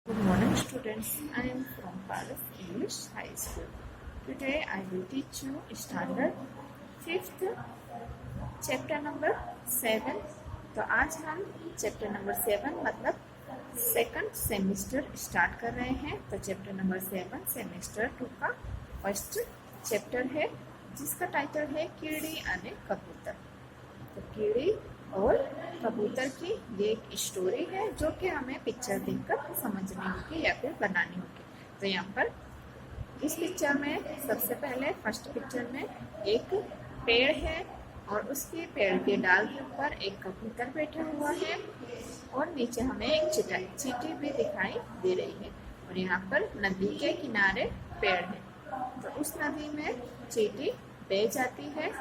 Good morning, students. I am from Paras English High School. Today I will teach you standard 5th chapter number 7. तो आज हम chapter number 7 मतलब second semester start कर रहे हैं। तो चैप्टर नंबर 7 सेमिस्टर 2 का फर्स्ट चैप्टर है जिसका टाइटल है कीड़ी अने कबूतर। तो कीड़ी और कबूतर की ये एक स्टोरी है जो कि हमें पिक्चर देखकर समझनी होगी या फिर बनानी होगी। तो यहाँ पर इस पिक्चर में सबसे पहले फर्स्ट पिक्चर में एक पेड़ है और उसके पेड़ के डाल के ऊपर एक कबूतर बैठा हुआ है और नीचे हमें एक चींटी भी दिखाई दे रही है और यहाँ पर नदी के किनारे पेड़ है। तो उस नदी में चींटी बह जाती है,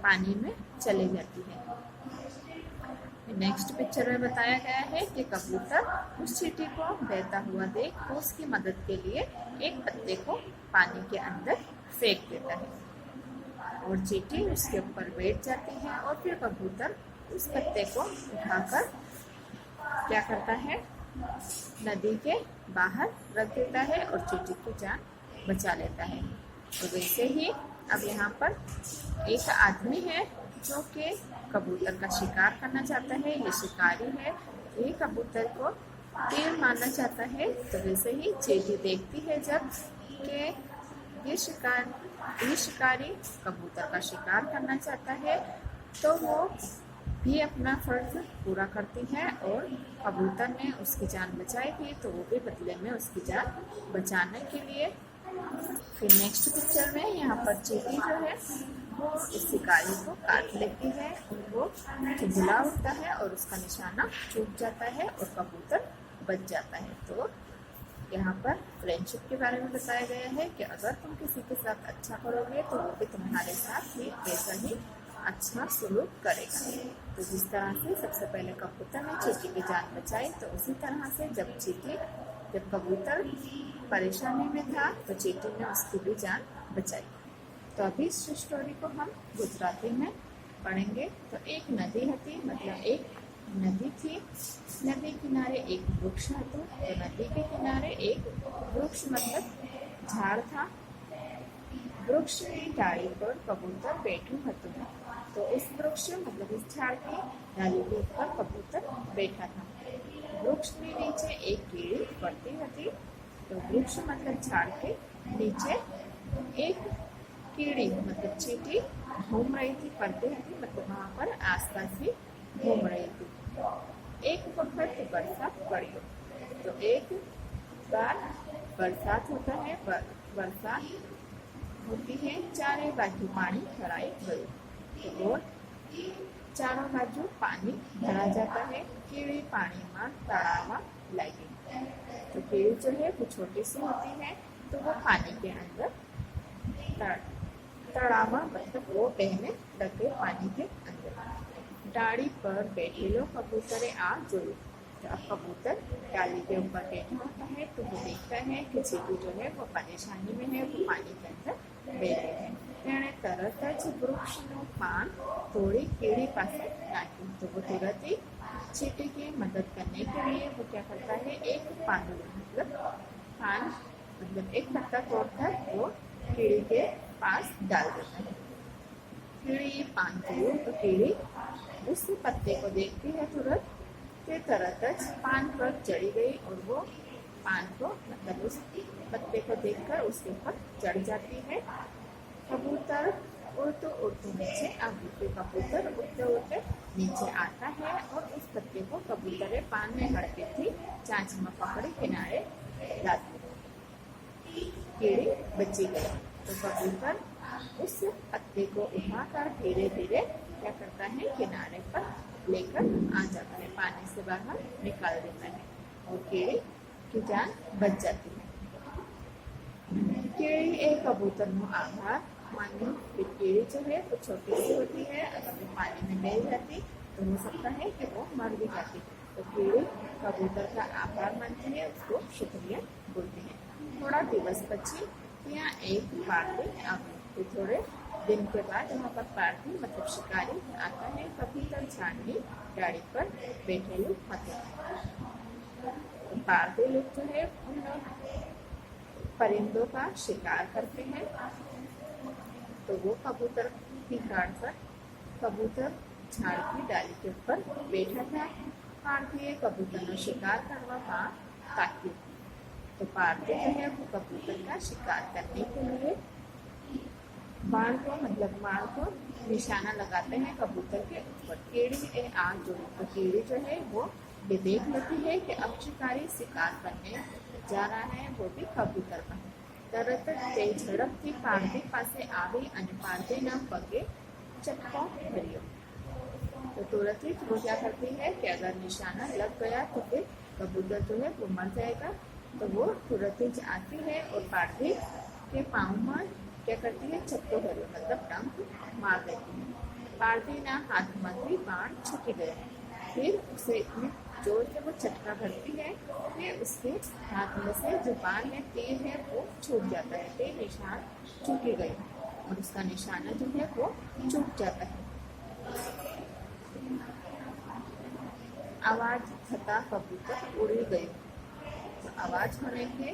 पानी में चली जाती है। नेक्स्ट पिक्चर में बताया गया है कि कबूतर उस चींटी को बहता हुआ देख उसकी मदद के लिए एक पत्ते को पानी के अंदर फेंक देता है और चींटी उसके ऊपर बैठ जाती है और फिर कबूतर उस पत्ते को उठाकर क्या करता है, नदी के बाहर रख देता है और चींटी की जान बचा लेता है। तो वैसे ही अब यहाँ पर एक आदमी है जो कि कबूतर का शिकार करना चाहता है। ये शिकारी है, ये कबूतर को तीर मारना चाहता है। तो वैसे ही चींटी देखती है जब कि ये शिकारी कबूतर का शिकार करना चाहता है तो वो भी अपना फर्ज पूरा करती है और कबूतर ने उसकी जान बचाई थी तो वो भी बदले में उसकी जान बचाने के लिए फिर नेक्स्ट पिक्चर में यहाँ पर चींटी जो है वो इस शिकारी को काट लेती है और वो चिल्ला उठता है और उसका निशाना चूक जाता है और कबूतर बच जाता है। तो यहाँ पर फ्रेंडशिप के बारे में बताया गया है कि अगर तुम किसी के साथ अच्छा करोगे तो वो भी तुम्हारे साथ ही वैसा ही अच्छा सलूक करेगा। तो जिस तरह से सबसे पहले कबूतर ने चींटी की जान बचाई तो उसी तरह से जब कबूतर परेशानी में था तो चींटी ने उसकी भी जान बचाई। तो अभी इस स्टोरी को हम गुजराती में पढ़ेंगे। तो एक नदी थी, मतलब एक नदी थी, नदी किनारे एक वृक्ष था। तो नदी के किनारे एक वृक्ष मतलब झाड़ था। वृक्ष की डाली पर कबूतर बैठू हतु। तो उस वृक्ष मतलब इस झाड़ की डाली के ऊपर कबूतर बैठा था। वृक्ष के नीचे एक कीड़ी पड़ती थी। तो वृक्ष मतलब झाड़ के नीचे एक कीड़ी मतलब चींटी घूम रही थी, पड़ती थी मतलब वहां पर आसपास ही घूम रही थी। एक वक्त बरसात पड़ी। तो एक बार बरसात होता है, बरसात होती है, चारों बाजू पानी भराई गई तो चारों बाजू पानी भरा जाता है। कीड़ी पानी में तड़ावा लगी। तो कीड़ी जो है वो छोटी सी होती है तो वो पानी के अंदर तड़ावा मतलब वो बहने लगे पानी के अंदर। डाली पर बैठे लो कबूतरे आ जोड़ो। तो अब कबूतर डाली के ऊपर बैठा होता है तो वो देखता है कि चींटी जो है वो परेशानी में है, वो पानी के अंदर बैठे है। तेने तरत ज वृक्षનું પાન तोड़ी कीड़ी पास नाखी। तो वो तुरंत ही चींटी की मदद करने के लिए वो क्या करता है, एक पान मतलब एक पत्ता तोड़कर वो कीड़ी के पास डाल देता है। कीड़ी पान तोड़ो तो कीड़ी उस पत्ते को देखती है तुरंत के तरत पान पर चढ़ी गई और वो पान को मतलब उस पत्ते को देखकर उसके ऊपर चढ़ जाती है। कबूतर उड़ते नीचे आगे के कबूतर उड़ते उड़ते नीचे आता है और उस पत्ते को कबूतर पान में हड़के थी चांच में पकड़ी किनारे लाती। कीड़ी बची गई। तो कबूतर उस पत्ते को उठाकर धीरे धीरे क्या करता है, किनारे पर लेकर आ जाता है, पानी से बाहर निकाल देता है और कीड़ी की जान बच जाती है। कीड़ी एक कबूतर नो आभार मान्यो। फिर कीड़ी जो है वो छोटी सी होती है, अगर वो पानी में बह जाती तो हो सकता है कि वो मर भी जाती। तो कीड़ी कबूतर का आभार मानती है, उसको शुक्रिया बोलती है। थोड़ा दिवस पची ત્યાં एक पार्टी આવી। तो थोड़े दिन के बाद वहाँ पर पार्टी मतलब शिकारी आता है। कबूतर झाड़नी डाली पर बैठेलू हतुं। तो पारधी लोग जो है उन परिंदों का शिकार करते हैं। तो वो कबूतर की गाड़ पर कबूतर झाड़ की डाली के ऊपर बैठा था। पारधी कबूतर नो शिकार करवा बाण ताक्यो। तो पारधी जो है वो कबूतर का शिकार करने के लिए बाण को निशाना लगाते हैं कबूतर के ऊपर। कीड़ी आग जो तो कीड़ी जो है वो देख लेती है कि अब शिकारी शिकार करने जा रहा है, वो भी कबूतर का। તરત તે ઝડપથી પારધી પાસે આવી અને પારધીના પગે ચપકો ભર્યો। तो तुरंत ही वो क्या करती है कि अगर निशाना लग गया तो फिर कबूतर जो है वो मर जाएगा। तो वो तुरंत ही आती है और पारधी के पाँव में क्या करती है, चप्पो भर्यो मतलब डंक मार देती है। पारधी ना हाथ में बाण छूटी गया। फिर उसे इतनी जोर से वो चटका भरती है कि उसके हाथ में से जो बाण है, तीर है, वो छूट जाता है। तीर निशान चूकी गई और उसका निशाना जो है वो चूक जाता है। आवाज थता कबूतर उड़ी गई। तो आवाज होने के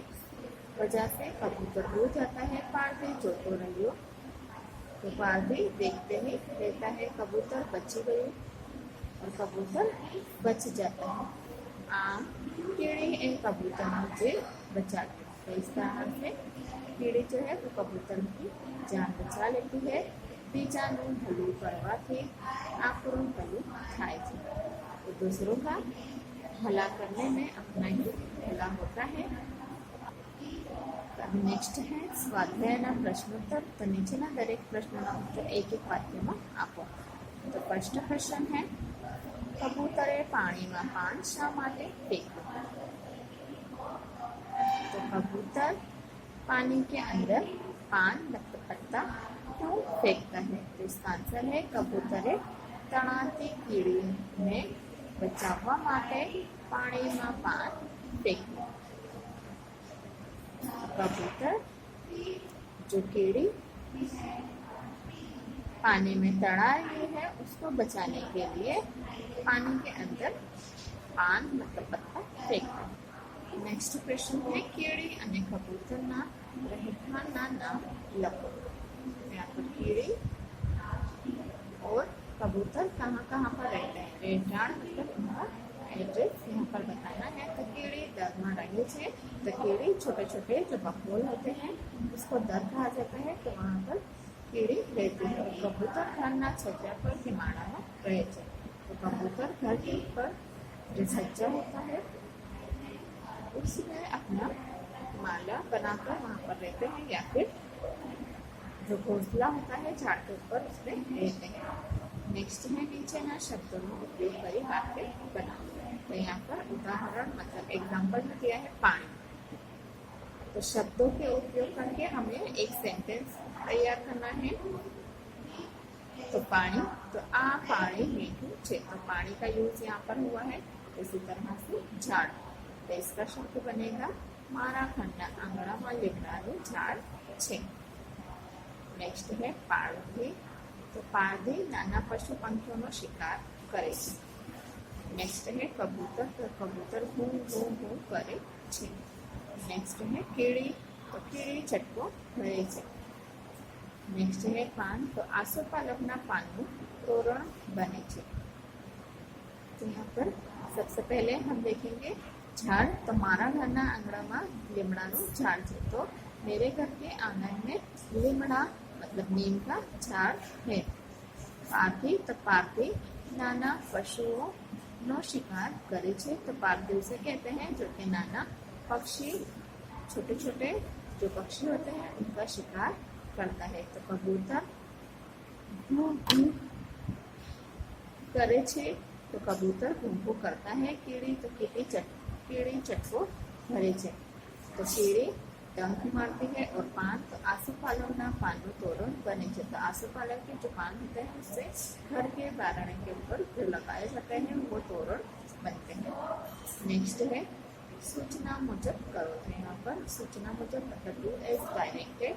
वजह से कबूतर उड़ जाता है। पारधी जो तो रहियो। तो पारधी देखते ही रहता है कबूतर बची गई और कबूतर बच जाता है। आम कीड़ी ए कबूतर मुझे बचा ली। तो इस कारण से कीड़ी जो है वो कबूतर की जान बचा लेती है। बीजाનું ભલું કરવાથી આપણું ભલું થાય છે। तो दूसरों का भला करने में अपना ही भला होता है। नेक्स्ट है स्वाध्यायના પ્રશ્નોત્તર। तो નીચેના દરેક પ્રશ્નોના ઉત્તર એક એક વાક્યમાં આપો। तो फर्स्ट क्वेश्चन है, कबूतरे पाણીમાં પાન શા માટે ફેંક્યું? तो कबूतर पानी के अंदर पान मतलब पत्ता क्यों फेंकता है? तो इसका आंसर है कबूतरे तणाती कीड़ी ने बचाववा माटे पाણીમાં पान फेंक्યું। कबूतर जो कीड़ी पानी में तड़ाई हुई है उसको बचाने के लिए पानी के अंदर पान मतलब पत्ता फेंकता है। नेक्स्ट क्वेश्चन है, कीड़ी અને કબૂતરના રહેઠાણના નામ લખો। यहाँ पर कीड़ी और कबूतर कहाँ कहाँ पर रहते हैं, રહેઠાણ मतलब उनका एड्रेस यहाँ पर बताना है। तो कीड़ी दर में रहे छे। तो कीड़ी छोटे छोटे जो बकलोल होते हैं उसको दर कहा जाता है। तो वहाँ पर कीड़ी रहती है। कबूतर घरना छज्जा पर सीमाड़ा में रहे छे। तो कबूतर घर के ऊपर जो छज्जा होता है उसमें अपना माला बनाकर वहाँ पर रहते हैं, या फिर जो घोंसला होता है झाड़ के ऊपर उसमें रहते हैं। नेक्स्ट है, नीचे ना शब्दों का उपयोग करी वाक्य बनाओ। तो यहाँ पर उदाहरण मतलब एग्जाम्पल में दिया है पानी। तो शब्दों के उपयोग करके हमें एक सेंटेंस तैयार करना है। तो पानी, तो आ पानी मीठू छे। तो पानी का यूज यहाँ पर हुआ है। इसी तरह से झाड़, तो इसका शब्द बनेगा मारा घरना आंगणामां લીમડાનું ઝાડ છે। नेक्स्ट है पारधी। तो पारधी नाना पशु पंखियों शिकार करे छे। नेक्स्ट है कबूतर। तो कबूतर हूँ हूँ हूँ करे छे। नेक्स्ट है कीड़ी। तो कीड़ी चटको भरे छे। नेक्स्ट है पान। तो आसोपालवना पानનું तोरण बने छे। तो यहाँ पर सबसे पहले हम देखेंगे झाड़। तो मारा घरना आंगणामां લીમડાનું झाड़ है। तो मेरे घर के आंगन में લીમડા मतलब नीम का झाड़ है। पारधी। तो पारधी नाना पशुओं नो शिकार करे छे। तो पारधी उसे कहते हैं जो कि नाना पक्षी, छोटे छोटे जो पक्षी होते हैं उनका शिकार करता है। तो कबूतर करे छे। तो कबूतर घूमू करता है। कीड़ी। तो कीड़ी चटको भरे छे। तो कीड़ी डंक मारती है। और पान। तो आसोपालवना पानનું तोरण बने छे। तो आसोपालव के जो पान होते हैं उससे घर के बारणे के ऊपर जो लगाए जाते हैं वो तोरण बनते हैं। नेक्स्ट है सूचना मुजब करो। तो यहाँ पर सूचना मुजब मतलब डू एज डायरेक्टेड।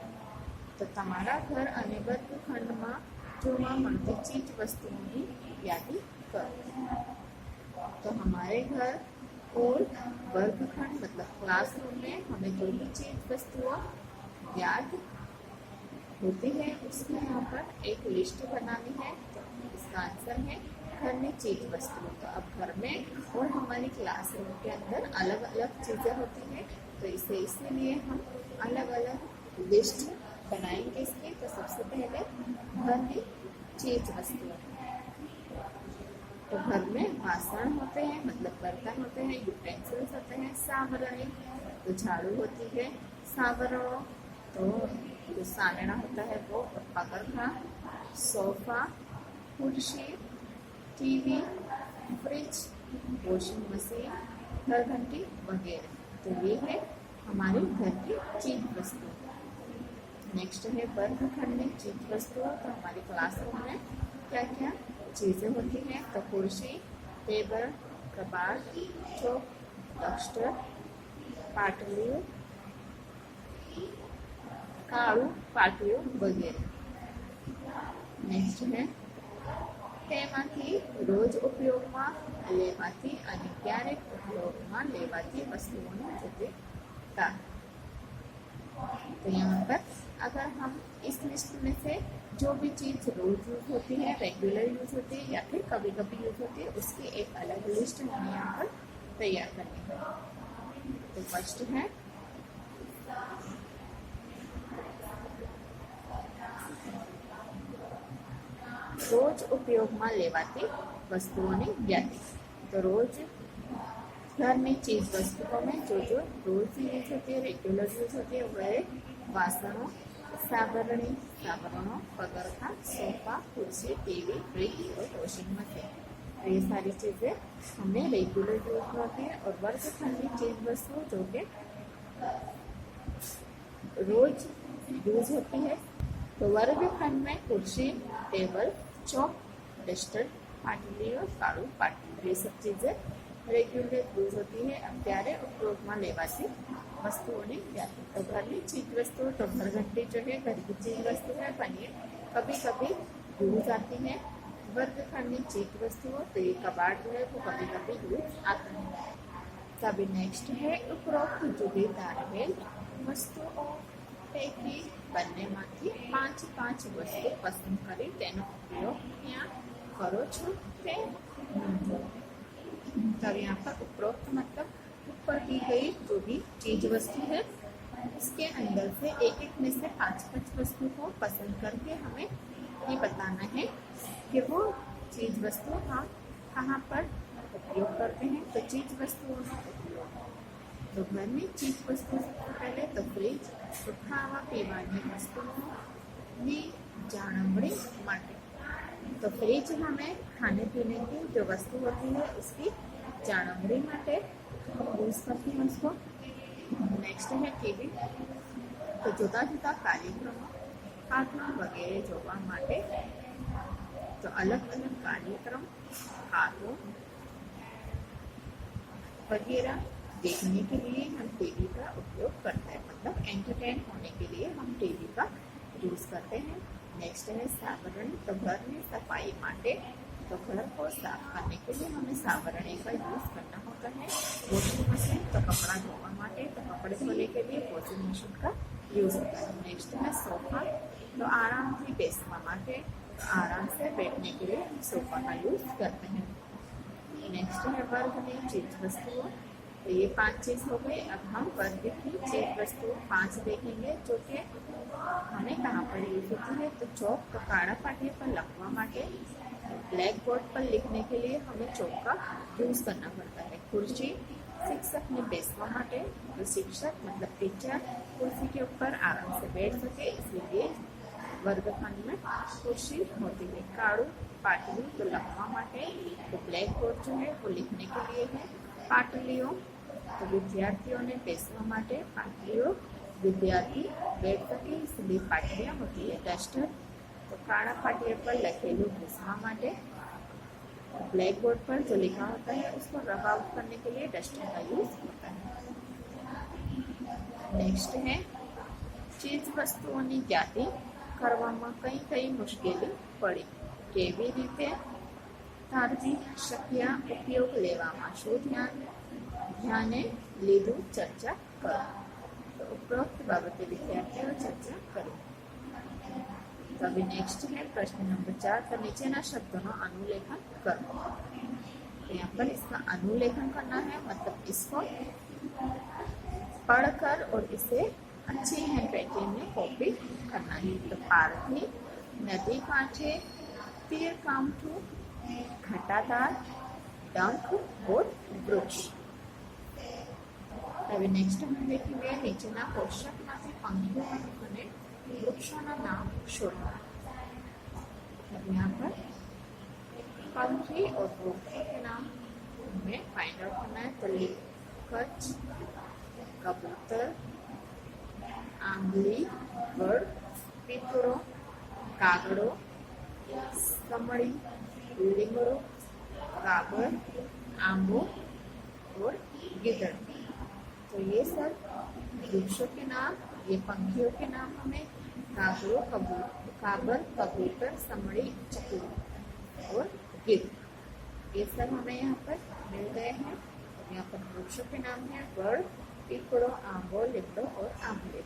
तो तमारा घर અને વર્ગખંડમાં જોવા મળતી ચીજ વસ્તુઓની યાદી करो। तो हमारे घर और वर्गखंड मतलब क्लासरूम में हमें जो भी चीज वस्तुओं याद होती है उसकी यहाँ पर एक लिस्ट बनानी है। तो इसका आंसर है घर में चीज वस्तुओं। तो अब घर में और हमारी क्लासरूम के अंदर अलग अलग चीजें होती हैं, तो इसे इसीलिए हम अलग अलग लिस्ट बनाएंगे इसकी। तो सबसे पहले घर में चीज वस्तुएं, तो घर में बासन होते हैं मतलब बर्तन होते हैं, यूटेंसिल्स होते हैं, सावरणी तो झाड़ू होती है, सावरणों तो जो सानना होता है वो, और पगरखा, सोफा, कुर्सी, टीवी, फ्रिज, वॉशिंग मशीन, घर घंटी वगैरह। तो ये है हमारे घर की चीज वस्तु। नेक्स्ट है वर्गखंड में चीज वस्तुओं। तो हमारे क्लासरूम में क्या क्या चीज़ें होती हैं? तो कुर्सी, टेबल, कबाड़, चौक, डस्टर, पाटलियों, काड़ू, पाटियों वगैरह। नेक्स्ट है તેમાંથી રોજ ઉપયોગમાં લેવાતી અને ક્યારેક ઉપયોગમાં લેવાતી વસ્તુઓનો જુદા। तो यहाँ पर अगर हम इस लिस्ट में से जो भी चीज रोज यूज होती है, रेगुलर यूज होती है या फिर कभी कभी यूज होती है, उसकी एक अलग लिस्ट हमें यहाँ पर तैयार करनी है। तो फर्स्ट है रोज उपयोगમાં લેવાતી વસ્તુઓની યાદી। तो रोज घर में चीज वस्तुओं में जो जो रोज यूज होती है, रेगुलर यूज होती है, वह वासनों, सावरणी, सावरणों, पगरखा, सोफा, कुर्सी, टीवी, फ्रिज और वॉशिंग मशीन। तो ये सारी चीजें हमें रेगुलर यूज में होती है। और वर्गखंड की चीज वस्तु जो कि रोज यूज होती है, तो वर्गखंड में कुर्सी, टेबल, चौक, डस्टर, पाटली और काड़ू, पाटली, ये सब चीजें रेग्युलर यूज होती है। અત્યારે ઉપયોગમાં લેવાતી વસ્તુઓની યાદી। तो घर की चीज वस्तु, तो घर घंटी जो है घर की चीज वस्तु है, पनीर कभी कभी यूज आती है। वर्गखंड की चीज वस्तुओं, तो ये कबाड़ जो है वो कभी कभी यूज आता है। तभी नेक्स्ट है उपरोक्त जुदी तारवेल वस्तुओं पैकी બંનેમાંથી 5 વસ્તુ પસંદ કરી તેનો ઉપયોગ ત્યાં કરો છો તે નોંધો। तो यहाँ पर उपरोक्त मतलब ऊपर दी गई जो भी चीज वस्तु है इसके अंदर से एक एक में से 5 वस्तु को पसंद करके हमें ये बताना है कि वो चीज वस्तु हम कहाँ पर उपयोग करते हैं। तो चीज वस्तुओं का उपयोग, तो घर में चीज वस्तु सबसे पहले तो फ्रिज, तो खावा पीवानी वस्तुओं जाणवणी माटे। तो फ्रिज हमें खाने पीने की जो वस्तु होती है उसकी जाणवणी माटे यूज करती हैं उसको। नेक्स्ट है टीवी, तो जुदा जुदा कार्यक्रमों, कार्टून वगैरह जोवा माटे, तो अलग अलग कार्यक्रम, कार्टून वगैरह देखने के लिए हम टीवी का उपयोग करते हैं, मतलब एंटरटेन होने के लिए हम टीवी का यूज करते हैं। नेक्स्ट है सावरण, तो घर में सफाई माटे, तो घर को साफ करने के लिए हमें सावरणी का यूज करना होता है। वॉशिंग मशीन, तो कपड़ा धोने माटे, तो कपड़े धोने के लिए वॉशिंग मशीन का यूज होता है। नेक्स्ट है सोफा, तो आराम से बैठने माटे, तो आराम से बैठने के लिए हम सोफा का यूज करते हैं। नेक्स्ट है वर्ग में चीज वस्तुओं, तो ये 5 चीज हो गई। अब हम वर्ग की चीज वस्तु 5 देखेंगे जो कि हमें कहाँ पर यूज होती है। तो चौक, तो काड़ा पाटिया पर लिखवा माटे, ब्लैक बोर्ड पर लिखने के लिए हमें चौक का यूज करना पड़ता है। कुर्सी, शिक्षक ने बैठवा माटे, तो शिक्षक मतलब टीचर कुर्सी के ऊपर आराम से बैठ सके इसलिए वर्गखंड में कुर्सी होती है। काड़ू पाटली, तो लिखवा माटे, तो ब्लैक बोर्ड जो है वो लिखने के लिए है। पाटलियों, तो विद्यार्थियों ने बैठवा माटे, पाटलियों विद्यार्थी बैठ सके इसलिए पाटियाँ होती है। डस्टर, तो काड़ा पाटिया पर लखेलू घुसवा माटे, ब्लैक बोर्ड पर जो लिखा होता है उसको रब आउट करने के लिए डस्टर का यूज होता है। नेक्स्ट है चीज वस्तुओं की यादी કરવામાં કઈ મુશ્કેલી પડી, કેવી રીતે તારવી શક્યા, ઉપયોગ લેવામાં શું ધ્યાન, ધ્યાને લીધું ચર્ચા કરો. तो उपरोक्त बाबतें विद्यार्थियों चर्चा करो. तो अभी नेक्स्ट है प्रश्न नंबर 4. तो नीचेना शब्दों अनुलेखन करो. तो यहाँ पर इसका अनुलेखन करना है, मतलब इसको पढ़कर और इसे अच्छी हैंड राइटिंग में कॉपी करना है. तो पारथी, नदी कांठे, तीर कामठू, घटादार, डंक और वृक्ष. अभी नेक्स्ट हम देखेंगे नीचेना कोष्टकમાંથી पंक्तियों અને વૃક્ષોના નામ શોધવા. अब यहाँ पर पंखी और वृक्षों के नाम हमें फाइंड आउट करना है. तो कच्छ, कबूतर, आंबली, बर्ड, पीपड़ो, कागड़ो, समड़ी, लिंगड़ो, काबर, आंबो और गिदड़. तो ये सब वृक्षों के नाम, ये पंखियों के नाम हमें कागड़ो, काबर, कबूतर, समड़ी, चकलू और गिद्ध, ये सब हमें यहाँ पर मिल गए हैं. यहाँ पर वृक्षों के नाम है बर्ड, पीपड़ो, आंबो, लिंगड़ो और आंबले.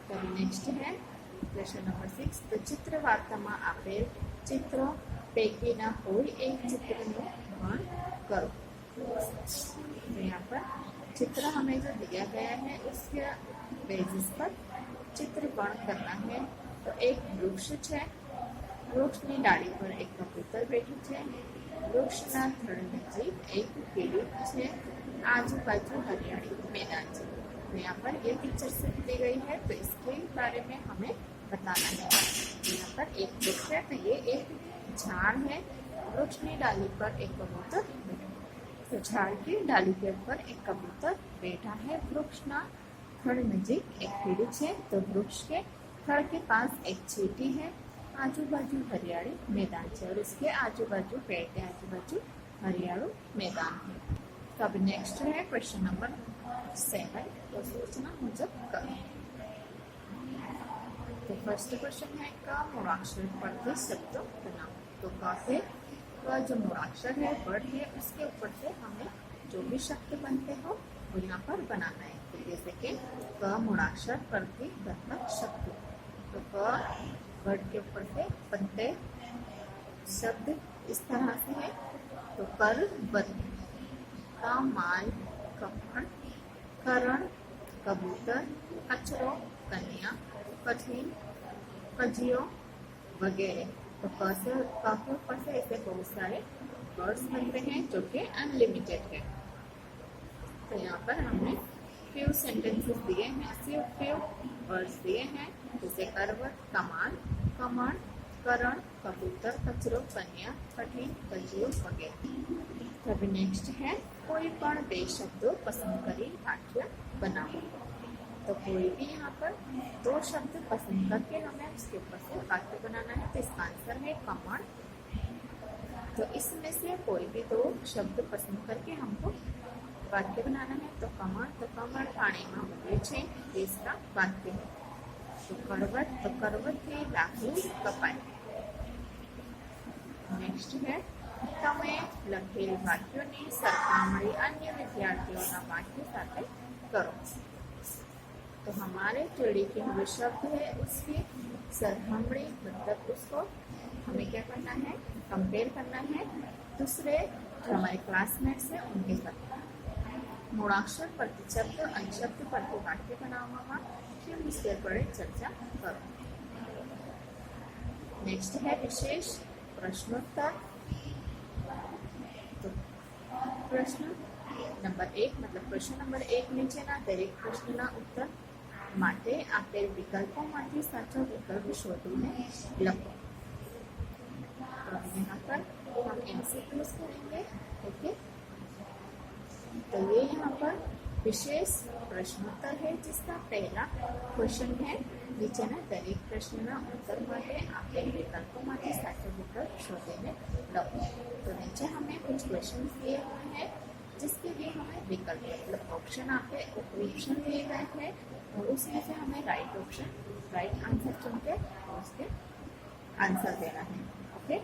तब नेक्स्ट है प्रश्न नंबर 6. तो चित्र वार्ता में आपेल चित्रों पैकीना कोई एक चित्रનું વર્ણન करो. तो यहाँ पर चित्र हमें जो दिया गया है उसके बेसिस पर चित्र वर्ण करना है. तो एक वृक्ष है, વૃક્ષની ડાળી પર એક કબૂતર બેઠું છે, વૃક્ષના થડ નજીક એક કીડી છે, आजू-बाजू हरियाली मैदान है. तो यहाँ पर ये पिक्चर से दी गई है, तो इसके बारे में हमें बताना है. यहाँ पर एक वृक्ष है, तो ये एक झाड़ है, वृक्षनी डाली पर एक कबूतर बैठा. तो झाड़ की डाली के ऊपर एक कबूतर बैठा है. वृक्षना थड़ नजीक एक कीड़ी है, तो वृक्ष के थड़ के पास एक चींटी है, आजू बाजू हरियाली मैदान है और इसके आजू बाजू पेड़ के आजू बाजू हरियाणु मैदान है. तो अब नेक्स्ट है प्रश्न नंबर 7. तो सूचना मुजब करो. तो फर्स्ट क्वेश्चन है क मूलाक्षर परથી शब्दों बनाओ. तो क से क जो मूलाक्षर है, वर्ड है, उसके ऊपर से हमें जो भी शब्द बनते हो वो यहाँ पर बनाना है. तो जैसे कि क मूलाक्षर परથી बनता शब्द. तो क वर्ड के ऊपर से बनते शब्द इस तरह से है. तो कर, बन, कमाल, कपड़, करण, कबूतर, कचरो, कन्या, कठिन, कजियो वगैरह. तो क के ऊपर से ऐसे बहुत सारे वर्ड्स बन रहे हैं जो कि अनलिमिटेड है. तो यहाँ पर हमने फ्यू सेंटेंसेस दिए हैं, फ्यू वर्ड्स दिए हैं, जैसे करवट, कमाल, कमण, करण, कबूतर, कचरो, कन्या, कठिन, कजियो वगैरह. अभी नेक्स्ट है कोई पण બે શબ્દો पसंद करी वाक्य बनाओ. तो कोई भी यहाँ पर 2 शब्द पसंद करके हमें उसके ऊपर से वाक्य बनाना है. तो इसका आंसर है कमण. तो इसमें से कोई भी 2 शब्द पसंद करके हमको वाक्य बनाना है. तो कमण पानी में उगे छे, इसका वाक्य है. तो करवट थी लाकड़ू कपाय. नेक्स्ट है તમે લખેલ વાક્યોની સરખામણી अन्य विद्यार्थियों वाक्य साथ करो. तो हमारे जो लिखे हुए शब्द है उसकी सरखामणी, मतलब उसको हमें क्या करना है, कंपेयर करना है दूसरे जो हमारे क्लासमेट्स है उनके साथ. મૂળાક્ષર પરથી શબ્દ અને શબ્દ પરથી વાક્ય બનાવવામાં કેમ વિષય પર ચર્ચા કરો. नेक्स्ट है विशेष प्रश्नोत्तर. तो प्रश्न नंबर 1 मतलब प्रश्न नंबर 1 नीचेना दरेक प्रश्नना उत्तर માટે આપેલ વિકલ્પોમાંથી સાચો વિકલ્પ શોધીને લખો. तो यहाँ पर हम MCQs करेंगे. ओके, तो ये यहाँ पर विशेष प्रश्नोत्तर है जिसका पहला क्वेश्चन है નીચેના દરેક પ્રશ્નના उत्तर માટે આપેલ વિકલ્પોમાંથી સાચો વિકલ્પ શોધીને લખો. तो नीचे हमें कुछ क्वेश्चन दिए हुए हैं जिसके लिए हमें विकल्प मतलब ऑप्शन दिए गए हैं और उसमें से हमें राइट आंसर चुन के उसके आंसर देना है. ओके.